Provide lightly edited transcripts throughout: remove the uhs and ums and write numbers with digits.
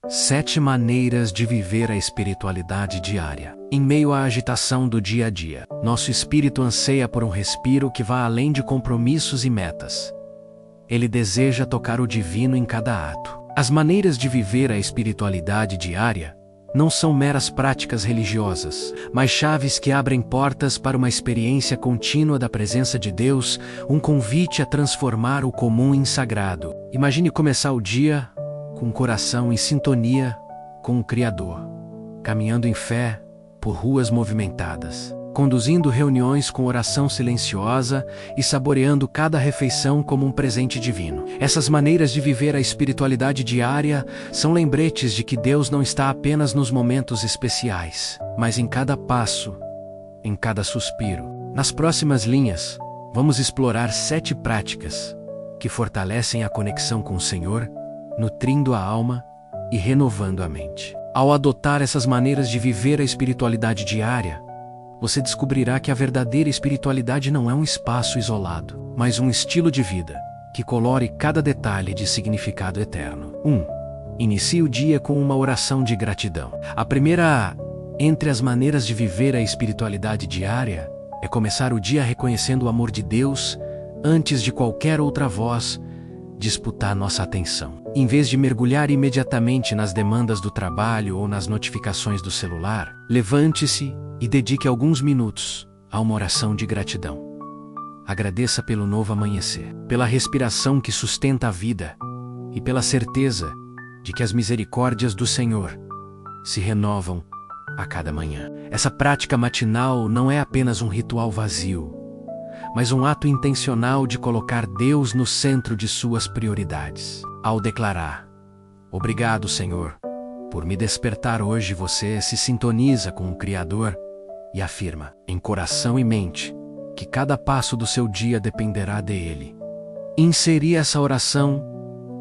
7 maneiras de viver a espiritualidade diária. Em meio à agitação do dia a dia, nosso espírito anseia por um respiro que vá além de compromissos e metas. Ele deseja tocar o divino em cada ato. As maneiras de viver a espiritualidade diária não são meras práticas religiosas, mas chaves que abrem portas para uma experiência contínua da presença de Deus, um convite a transformar o comum em sagrado. Imagine começar o dia com o coração em sintonia com o Criador, caminhando em fé por ruas movimentadas, conduzindo reuniões com oração silenciosa e saboreando cada refeição como um presente divino. Essas maneiras de viver a espiritualidade diária são lembretes de que Deus não está apenas nos momentos especiais, mas em cada passo, em cada suspiro. Nas próximas linhas, vamos explorar 7 práticas que fortalecem a conexão com o Senhor, nutrindo a alma e renovando a mente. Ao adotar essas maneiras de viver a espiritualidade diária, você descobrirá que a verdadeira espiritualidade não é um espaço isolado, mas um estilo de vida que colore cada detalhe de significado eterno. 1. Inicie o dia com uma oração de gratidão. A primeira entre as maneiras de viver a espiritualidade diária é começar o dia reconhecendo o amor de Deus antes de qualquer outra voz disputar nossa atenção. Em vez de mergulhar imediatamente nas demandas do trabalho ou nas notificações do celular, levante-se e dedique alguns minutos a uma oração de gratidão. Agradeça pelo novo amanhecer, pela respiração que sustenta a vida e pela certeza de que as misericórdias do Senhor se renovam a cada manhã. Essa prática matinal não é apenas um ritual vazio, mas um ato intencional de colocar Deus no centro de suas prioridades. Ao declarar, "Obrigado, Senhor, por me despertar hoje", você se sintoniza com o Criador e afirma, em coração e mente, que cada passo do seu dia dependerá dele. Inserir essa oração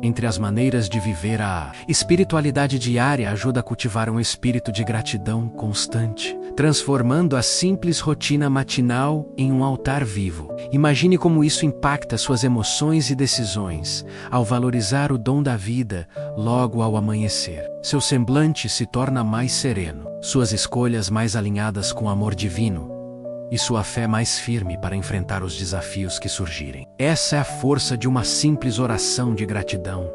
entre as maneiras de viver a espiritualidade diária ajuda a cultivar um espírito de gratidão constante, transformando a simples rotina matinal em um altar vivo. Imagine como isso impacta suas emoções e decisões ao valorizar o dom da vida logo ao amanhecer. Seu semblante se torna mais sereno, suas escolhas mais alinhadas com o amor divino e sua fé mais firme para enfrentar os desafios que surgirem. Essa é a força de uma simples oração de gratidão.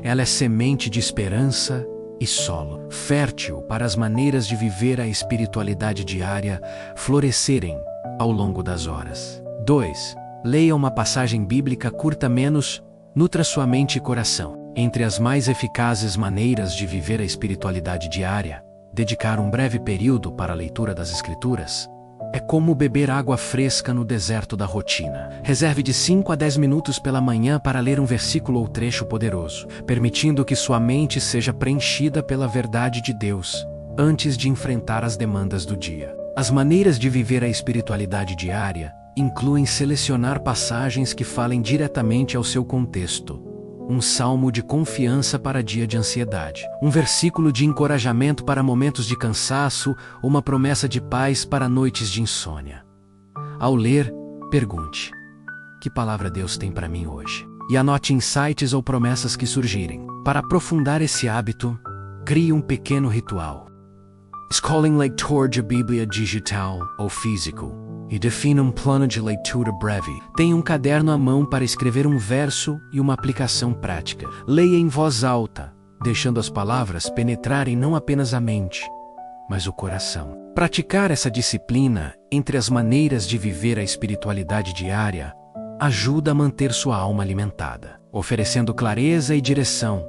Ela é semente de esperança e solo fértil para as maneiras de viver a espiritualidade diária florescerem ao longo das horas. 2. Leia uma passagem bíblica curta menos, nutra sua mente e coração. Entre as mais eficazes maneiras de viver a espiritualidade diária, dedicar um breve período para a leitura das Escrituras é como beber água fresca no deserto da rotina. Reserve de 5 a 10 minutos pela manhã para ler um versículo ou trecho poderoso, permitindo que sua mente seja preenchida pela verdade de Deus, antes de enfrentar as demandas do dia. As maneiras de viver a espiritualidade diária incluem selecionar passagens que falem diretamente ao seu contexto, um salmo de confiança para dia de ansiedade, um versículo de encorajamento para momentos de cansaço, ou uma promessa de paz para noites de insônia. Ao ler, pergunte: que palavra Deus tem para mim hoje? E anote insights ou promessas que surgirem. Para aprofundar esse hábito, crie um pequeno ritual. Escolha uma leitura bíblica digital ou físico e defina um plano de leitura breve. Tenha um caderno à mão para escrever um verso e uma aplicação prática. Leia em voz alta, deixando as palavras penetrarem não apenas a mente, mas o coração. Praticar essa disciplina entre as maneiras de viver a espiritualidade diária ajuda a manter sua alma alimentada, oferecendo clareza e direção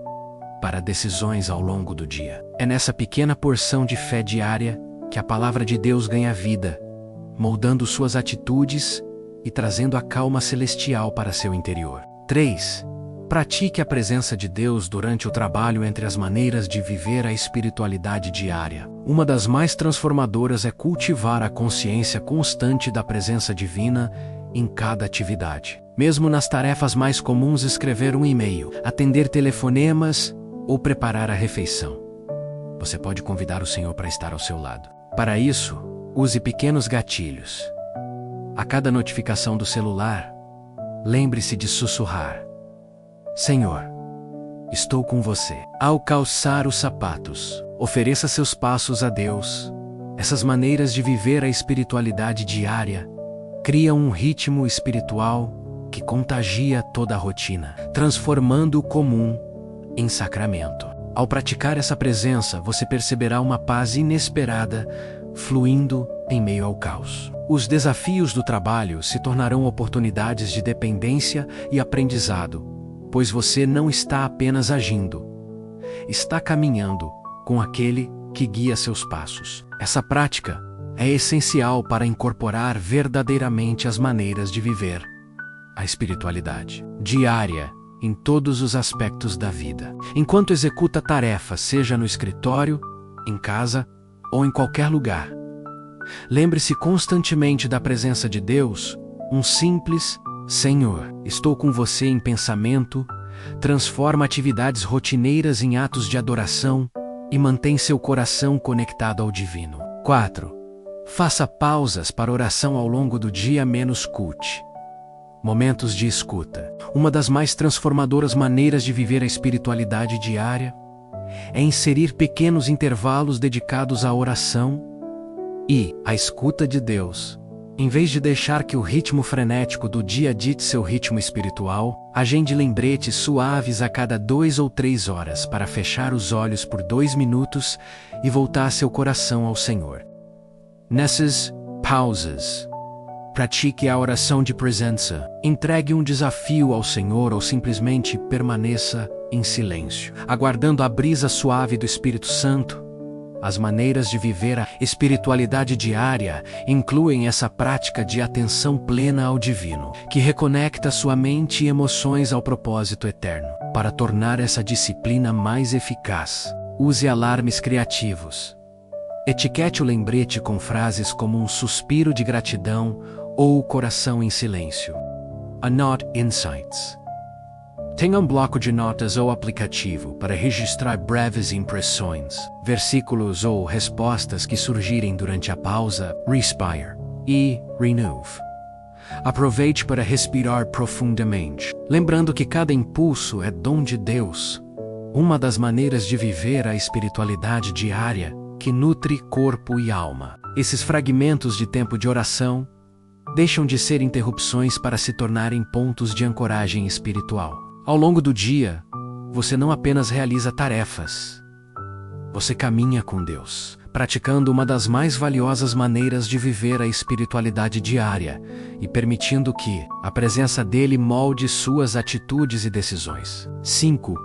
para decisões ao longo do dia. É nessa pequena porção de fé diária que a palavra de Deus ganha vida, moldando suas atitudes e trazendo a calma celestial para seu interior. 3. Pratique a presença de Deus durante o trabalho. Entre as maneiras de viver a espiritualidade diária, uma das mais transformadoras é cultivar a consciência constante da presença divina em cada atividade. Mesmo nas tarefas mais comuns, escrever um e-mail, atender telefonemas ou preparar a refeição, você pode convidar o Senhor para estar ao seu lado. Para isso, use pequenos gatilhos. A cada notificação do celular, lembre-se de sussurrar: Senhor, estou com você. Ao calçar os sapatos, ofereça seus passos a Deus. Essas maneiras de viver a espiritualidade diária criam um ritmo espiritual que contagia toda a rotina, transformando o comum em sacramento. Ao praticar essa presença, você perceberá uma paz inesperada fluindo em meio ao caos. Os desafios do trabalho se tornarão oportunidades de dependência e aprendizado, pois você não está apenas agindo, está caminhando com aquele que guia seus passos. Essa prática é essencial para incorporar verdadeiramente as maneiras de viver a espiritualidade diária em todos os aspectos da vida. Enquanto executa tarefas, seja no escritório, em casa ou em qualquer lugar, lembre-se constantemente da presença de Deus. Um simples Senhor, estou com você em pensamento transforma atividades rotineiras em atos de adoração e mantém seu coração conectado ao divino. 4. Faça pausas para oração ao longo do dia. Culte momentos de escuta. Uma das mais transformadoras maneiras de viver a espiritualidade diária é inserir pequenos intervalos dedicados à oração e à escuta de Deus. Em vez de deixar que o ritmo frenético do dia dite seu ritmo espiritual, agende lembretes suaves a cada 2 ou 3 horas para fechar os olhos por 2 minutos e voltar seu coração ao Senhor. Nessas pausas, pratique a oração de presença. Entregue um desafio ao Senhor ou simplesmente permaneça em silêncio, aguardando a brisa suave do Espírito Santo. As maneiras de viver a espiritualidade diária incluem essa prática de atenção plena ao divino, que reconecta sua mente e emoções ao propósito eterno. Para tornar essa disciplina mais eficaz, use alarmes criativos. Etiquete o lembrete com frases como um suspiro de gratidão ou o coração em silêncio. Anote insights. Tenha um bloco de notas ou aplicativo para registrar breves impressões, versículos ou respostas que surgirem durante a pausa. Respire e renew. Aproveite para respirar profundamente, lembrando que cada impulso é dom de Deus. Uma das maneiras de viver a espiritualidade diária que nutre corpo e alma. Esses fragmentos de tempo de oração deixam de ser interrupções para se tornarem pontos de ancoragem espiritual. Ao longo do dia, você não apenas realiza tarefas, você caminha com Deus, praticando uma das mais valiosas maneiras de viver a espiritualidade diária e permitindo que a presença dele molde suas atitudes e decisões. 5.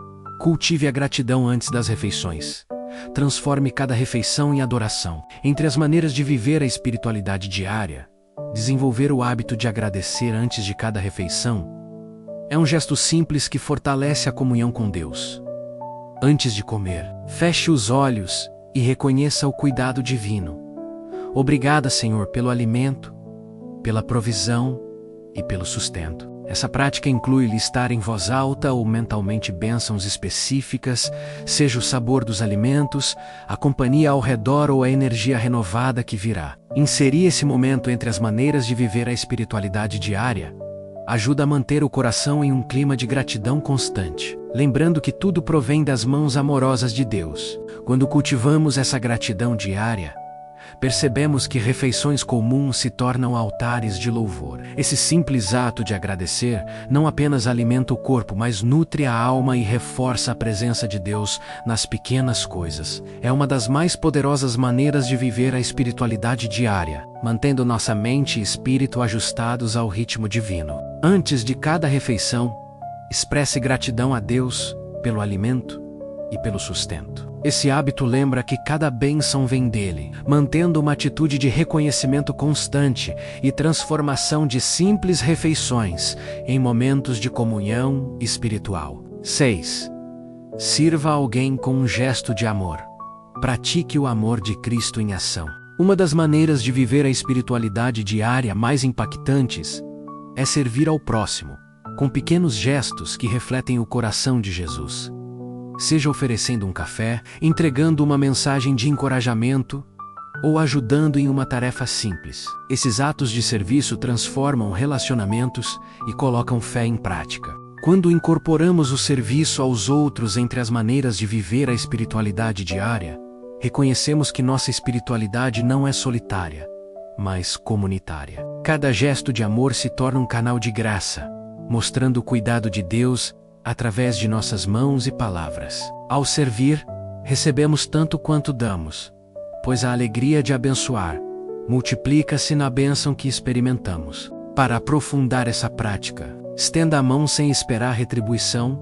Cultive a gratidão antes das refeições. Transforme cada refeição em adoração. Entre as maneiras de viver a espiritualidade diária, desenvolver o hábito de agradecer antes de cada refeição é um gesto simples que fortalece a comunhão com Deus. Antes de comer, feche os olhos e reconheça o cuidado divino. Obrigada, Senhor, pelo alimento, pela provisão e pelo sustento. Essa prática inclui listar em voz alta ou mentalmente bênçãos específicas, seja o sabor dos alimentos, a companhia ao redor ou a energia renovada que virá. Inserir esse momento entre as maneiras de viver a espiritualidade diária ajuda a manter o coração em um clima de gratidão constante, lembrando que tudo provém das mãos amorosas de Deus. Quando cultivamos essa gratidão diária, percebemos que refeições comuns se tornam altares de louvor. Esse simples ato de agradecer não apenas alimenta o corpo, mas nutre a alma e reforça a presença de Deus nas pequenas coisas. É uma das mais poderosas maneiras de viver a espiritualidade diária, mantendo nossa mente e espírito ajustados ao ritmo divino. Antes de cada refeição, expresse gratidão a Deus pelo alimento e pelo sustento. Esse hábito lembra que cada bênção vem dele, mantendo uma atitude de reconhecimento constante e transformação de simples refeições em momentos de comunhão espiritual. 6. Sirva alguém com um gesto de amor. Pratique o amor de Cristo em ação. Uma das maneiras de viver a espiritualidade diária mais impactantes é servir ao próximo, com pequenos gestos que refletem o coração de Jesus. Seja oferecendo um café, entregando uma mensagem de encorajamento ou ajudando em uma tarefa simples. Esses atos de serviço transformam relacionamentos e colocam fé em prática. Quando incorporamos o serviço aos outros entre as maneiras de viver a espiritualidade diária, reconhecemos que nossa espiritualidade não é solitária, mas comunitária. Cada gesto de amor se torna um canal de graça, mostrando o cuidado de Deus através de nossas mãos e palavras. Ao servir, recebemos tanto quanto damos, pois a alegria de abençoar multiplica-se na bênção que experimentamos. Para aprofundar essa prática, estenda a mão sem esperar retribuição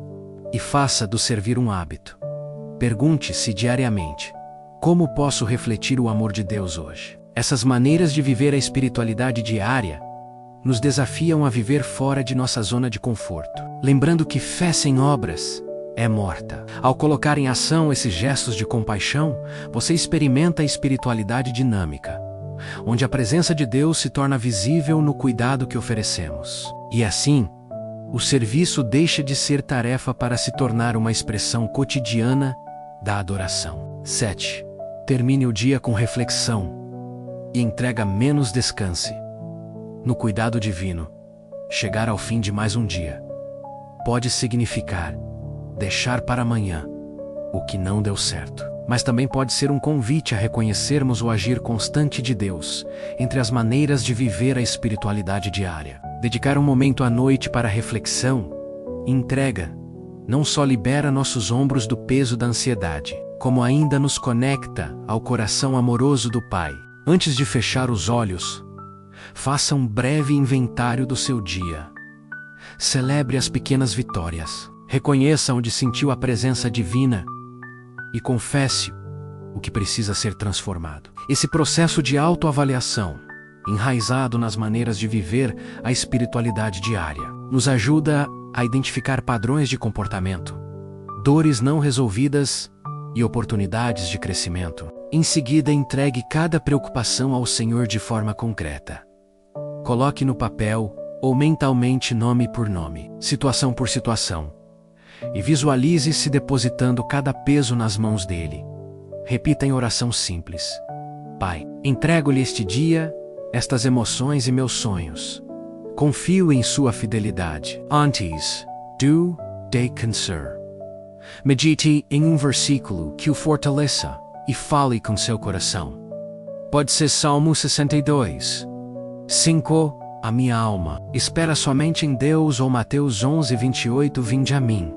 e faça do servir um hábito. Pergunte-se diariamente: como posso refletir o amor de Deus hoje? Essas maneiras de viver a espiritualidade diária nos desafiam a viver fora de nossa zona de conforto, lembrando que fé sem obras é morta. Ao colocar em ação esses gestos de compaixão, você experimenta a espiritualidade dinâmica, onde a presença de Deus se torna visível no cuidado que oferecemos. E assim, o serviço deixa de ser tarefa para se tornar uma expressão cotidiana da adoração. 7. Termine o dia com reflexão e entrega menos descanse. No cuidado divino, chegar ao fim de mais um dia pode significar deixar para amanhã o que não deu certo, mas também pode ser um convite a reconhecermos o agir constante de Deus entre as maneiras de viver a espiritualidade diária. Dedicar um momento à noite para reflexão e entrega não só libera nossos ombros do peso da ansiedade, como ainda nos conecta ao coração amoroso do Pai. Antes de fechar os olhos, faça um breve inventário do seu dia. Celebre as pequenas vitórias. Reconheça onde sentiu a presença divina e confesse o que precisa ser transformado. Esse processo de autoavaliação, enraizado nas maneiras de viver a espiritualidade diária, nos ajuda a identificar padrões de comportamento, dores não resolvidas e oportunidades de crescimento. Em seguida, entregue cada preocupação ao Senhor de forma concreta. Coloque no papel ou mentalmente nome por nome, situação por situação, e visualize-se depositando cada peso nas mãos dele. Repita em oração simples: Pai, entrego-lhe este dia, estas emoções e meus sonhos. Confio em sua fidelidade. Antes do descansar, medite em um versículo que o fortaleça e fale com seu coração. Pode ser Salmo 62, 5. A minha alma espera somente em Deus, ou Mateus 11, 28. Vinde a mim,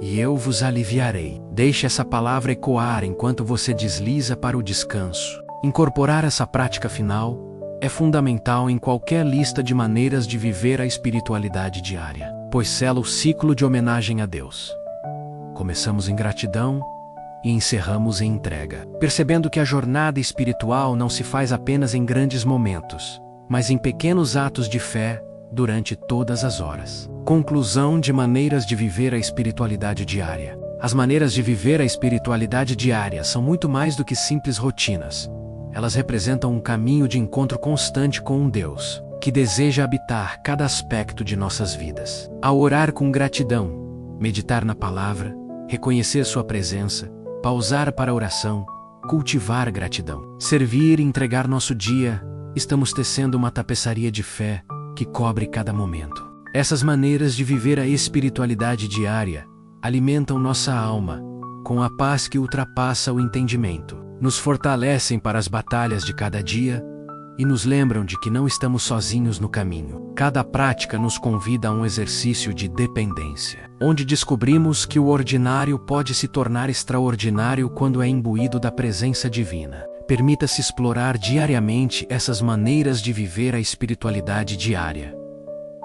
e eu vos aliviarei. Deixe essa palavra ecoar enquanto você desliza para o descanso. Incorporar essa prática final é fundamental em qualquer lista de maneiras de viver a espiritualidade diária, pois sela o ciclo de homenagem a Deus. Começamos em gratidão e encerramos em entrega, percebendo que a jornada espiritual não se faz apenas em grandes momentos, mas em pequenos atos de fé durante todas as horas. Conclusão de maneiras de viver a espiritualidade diária. As maneiras de viver a espiritualidade diária são muito mais do que simples rotinas. Elas representam um caminho de encontro constante com um Deus que deseja habitar cada aspecto de nossas vidas. Ao orar com gratidão, meditar na palavra, reconhecer sua presença, pausar para a oração, cultivar gratidão, servir e entregar nosso dia, estamos tecendo uma tapeçaria de fé que cobre cada momento. Essas maneiras de viver a espiritualidade diária alimentam nossa alma com a paz que ultrapassa o entendimento, nos fortalecem para as batalhas de cada dia e nos lembram de que não estamos sozinhos no caminho. Cada prática nos convida a um exercício de dependência, onde descobrimos que o ordinário pode se tornar extraordinário quando é imbuído da presença divina. Permita-se explorar diariamente essas maneiras de viver a espiritualidade diária.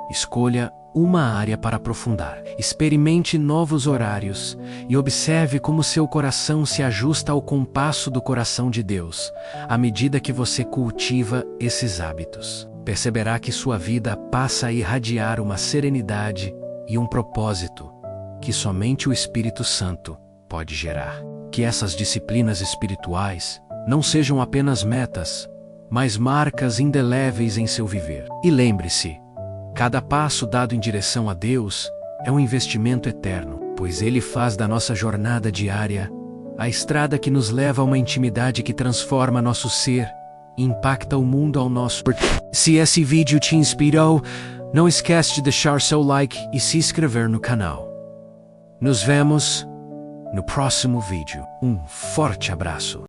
Escolha uma área para aprofundar. Experimente novos horários e observe como seu coração se ajusta ao compasso do coração de Deus. À medida que você cultiva esses hábitos, perceberá que sua vida passa a irradiar uma serenidade e um propósito que somente o Espírito Santo pode gerar. Que essas disciplinas espirituais não sejam apenas metas, mas marcas indeléveis em seu viver. E lembre-se, cada passo dado em direção a Deus é um investimento eterno, pois Ele faz da nossa jornada diária a estrada que nos leva a uma intimidade que transforma nosso ser e impacta o mundo ao nosso. Se esse vídeo te inspirou, Não esquece de deixar seu like e se inscrever no canal. Nos vemos no próximo vídeo. Um forte abraço.